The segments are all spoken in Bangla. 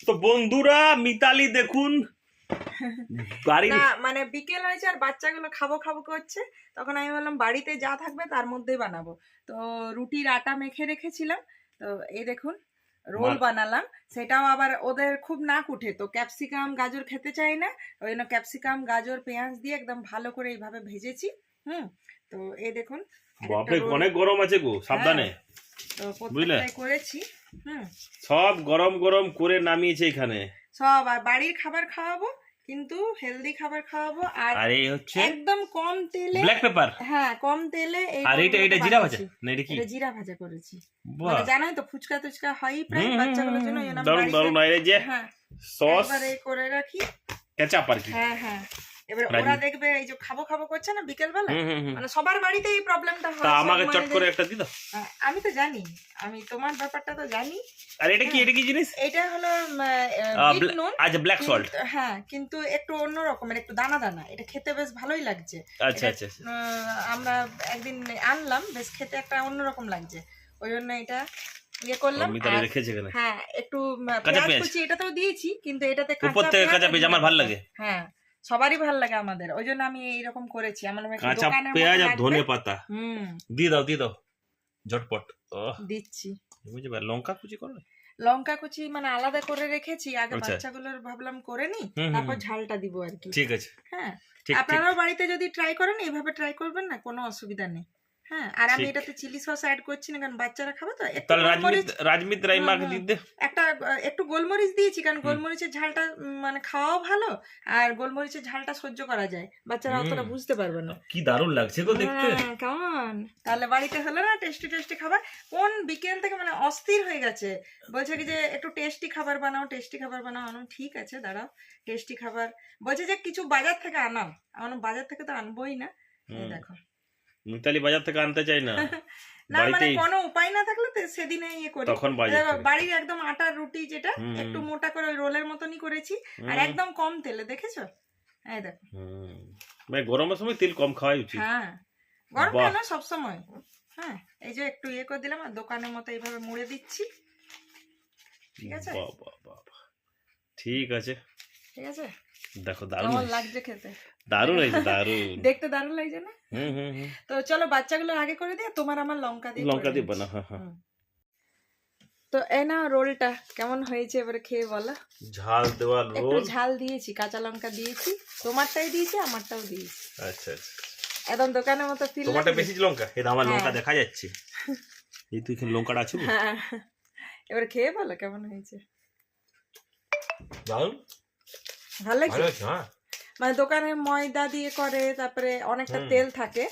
তো বন্ধুরা মিতালি দেখুন বাড়ি না মানে বিকেল হয়েছে আর বাচ্চাগুলো খাবো খাবো করছে, তখন আমি বললাম বাড়িতে যা থাকবে তার মধ্যেই বানাবো। তো রুটির আটা মেখে রেখেছিলাম, তো এই দেখুন রোল বানালাম। সেটাও আবার ওদের খুব নাক উঠে, তো ক্যাপসিকাম গাজর খেতে চাই না, ওই জন্য ক্যাপসিকাম গাজর পেঁয়াজ দিয়ে একদম ভালো করে এইভাবে ভেজেছি। তো এই দেখুন বাপরে অনেক গরম আছে গো, সাবধানে। তো প্রত্যেকটাই করেছি। সব গরম গরম করে নামিয়েছে এখানে সব। আর বাড়ির খাবার খাওয়াবো, কিন্তু হেলদি খাবার খাওয়াবো। আর এই হচ্ছে একদম কম তেলে ব্ল্যাক পেপার। হ্যাঁ কম তেলে। আর এটা জিরা ভাজা না, এটা কি? এটা জিরা ভাজা করেছি। মানে জানোই তো ফুচকা টুচকা হয় প্রায় বাচ্চাগুলোর জন্য, দারুন দারুন। আর এই যে সস এবারে করে রাখি, কেচাপ আর কি। হ্যাঁ এবার ওরা দেখবে এই যে খাবো খাবো করছে না বিকেল বেলা, মানে সবার বাড়িতে এই প্রবলেমটা হয়। তা আমাকে চট করে একটা দি দাও। আমি তো জানি, আমি তোমার ব্যাপারটা তো জানি। আর এটা কি জিনিস? এটা হলো বিট নুন। আচ্ছা, ব্ল্যাক সল্ট। হ্যাঁ, কিন্তু একটু অন্য রকমের, একটু দানা দানা। এটা খেতে বেশ ভালোই লাগছে। আচ্ছা আচ্ছা। আমরা একদিন আনলাম, বেশ খেতে একটা অন্যরকম লাগছে, ওই জন্য এটা ইয়ে করলাম। হ্যাঁ, একটু পেঁয়াজ কুচি এটাতেও দিয়েছি, কিন্তু এটাতে কাঁচা পেঁয়াজ আমার ভালো লাগে। হ্যাঁ, সবারই ভালো লাগে আমাদের, ওই জন্য আমি এইরকম করেছি। আমার কাঁচা পেঁয়াজ আর ধনে পাতা দিয়ে দাও ঝটপট। দিচ্ছি। লঙ্কা কুচি করো? লঙ্কা কুচি মানে আলাদা করে রেখেছি, আগে বাচ্চাগুলোর ভাবলাম করে নি, তারপর ঝালটা দিব আর কি। ঠিক আছে। হ্যাঁ, আপনারাও বাড়িতে যদি ট্রাই করেন এইভাবে ট্রাই করবেন না, কোনো অসুবিধা নেই। হ্যাঁ, আর আমি এটাতে চিলি সস অ্যাড করছি না, কারণ বাচ্চারা খাবে তো। রাজমিত রাইমাকে দিতে একটা একটু গোলমরিচ দিয়েছি, কারণ গোলমরিচের ঝালটা মানে খাওয়াও ভালো, আর গোলমরিচের ঝালটা সহ্য করা যায়, বাচ্চারা অতটা বুঝতে পারবে না। কি দারুণ লাগছে গো দেখতে। কেমন তাহলে বাড়িতে হলো না টেস্টি টেস্টি খাবার? কোন বিকেল থেকে মানে অস্থির হয়ে গেছে, বলছে কি যে একটু টেস্টি খাবার বানাও, টেস্টি খাবার বানাও। আমি ঠিক আছে দাঁড়াও, টেস্টি খাবার বলছে যে কিছু বাজার থেকে আনাও। আমার বাজার থেকে তো আনবোই না। এই দেখো মিতালি বাজার থেকে আনতে চাই না। না মানে কোনো উপায় না থাকলে তো সেদিনে ইয়ে করি। বাড়ির একদম আটার রুটি, যেটা একটু মোটা করে ওই রোলের মতনই করেছি, আর একদম কম তেলে। দেখেছো? এই দেখো, মানে গরমের সময় তেল কম খাওয়াই উচিত। হ্যাঁ, গরম কেন সব সময়। হ্যাঁ, এই যে একটু ইয়ে করে দিলাম, আর দোকানের মতো এইভাবে মুড়ে দিচ্ছি। ঠিক আছে, ঠিক আছে, ঠিক আছে। দেখো দারুণ লাগছে খেতে, দারুণ হয়েছে, দারুণ দেখতে দারুণ লাগছে না? তো চলো বাচ্চাগুলো আগে করে দিয়ে, তোমার আমার লঙ্কা দিয়ে বানা। তো এই না রোলটা কেমন হয়েছে এবারে খেয়ে বলো। ঝাল দেওয়া রোল, একটু ঝাল দিয়েছি, কাঁচা লঙ্কা দিয়েছি, তোমারটাই দিয়েছি আমারটাও দিয়েছি। আচ্ছা আচ্ছা, একদম দোকানের মতো ফিল। তোমারটা বেশি লঙ্কা, এটা আমার লঙ্কা দেখা যাচ্ছে। এই তো এখানে লঙ্কাটা আছে। এবারে খেয়ে বলো কেমন হয়েছে। দারুণ ভালো লাগছে। মানে দোকানে ময়দা দিয়ে করে, তারপরে অনেকটা তেল থাকে,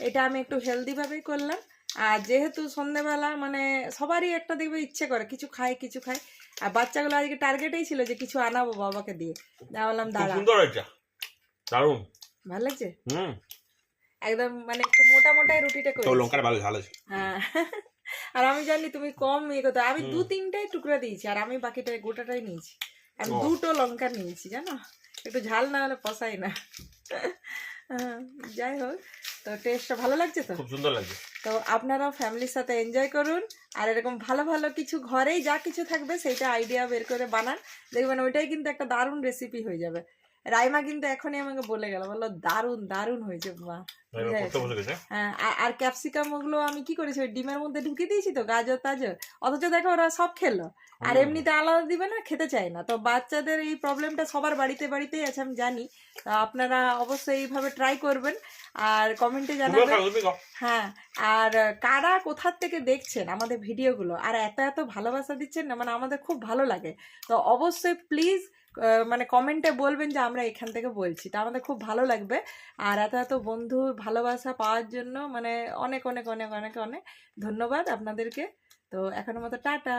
এটা আমি একটু হেলদি ভাবেই করলাম। আর যেহেতু সন্ধ্যেবেলা মানে সবারই একটা দেখবে ইচ্ছে করে কিছু খায় কিছু খায়, আর বাচ্চাগুলো আজকে টার্গেটেই ছিল যে কিছু আনাবো বাবাকে দিয়ে। বললাম দাঁড়া, দারুণ ভালো লাগছে। একদম মানে একটু মোটা মোটাই রুটিটা করে। হ্যাঁ, আর আমি জানি তুমি কম ইয়ে করতে, আমি 2-3টাই টুকরা দিয়েছি, আর আমি বাকিটা গোটাটাই নিয়েছি। আমি 2টো লঙ্কা নিয়েছি, জানো, একটু ঝাল না হলে পসাই না। যাই হোক, তো টেস্টটা ভালো লাগছে তো, খুব সুন্দর লাগছে। তো আপনারাও ফ্যামিলির সাথে এনজয় করুন, আর এরকম ভালো ভালো কিছু ঘরেই যা কিছু থাকবে সেইটা আইডিয়া বের করে বানান, দেখবেন ওইটাই কিন্তু একটা দারুণ রেসিপি হয়ে যাবে। রাইমা কিন্তু এখনই আমাকে বলে গেল, বললো দারুণ দারুণ হয়েছে মা। হ্যাঁ, আর ক্যাপসিকাম ওগুলো আমি কি করেছি, ওই ডিমের মধ্যে ঢুকিয়ে দিয়েছি তো, গাজর টাজর, অথচ দেখো ওরা সব খেলো। আর এমনিতে আলাদা দিবে না, খেতে চায় না। তো বাচ্চাদের এই প্রবলেমটা সবার বাড়িতে বাড়িতেই আছে, আমি জানি। তো আপনারা অবশ্যই এইভাবে ট্রাই করবেন, আর কমেন্টে জানাবেন। হ্যাঁ, আর কারা কোথার থেকে দেখছেন আমাদের ভিডিওগুলো, আর এত এত ভালোবাসা দিচ্ছেন না, মানে আমাদের খুব ভালো লাগে। তো অবশ্যই প্লিজ মানে কমেন্টে বলবেন যে আমরা এখান থেকে বলছি, তা আমাদের খুব ভালো লাগবে। আর এত এত বন্ধুর ভালোবাসা পাওয়ার জন্য মানে অনেক অনেক অনেক অনেক অনেক ধন্যবাদ আপনাদেরকে। তো এখনের মতো টাটা।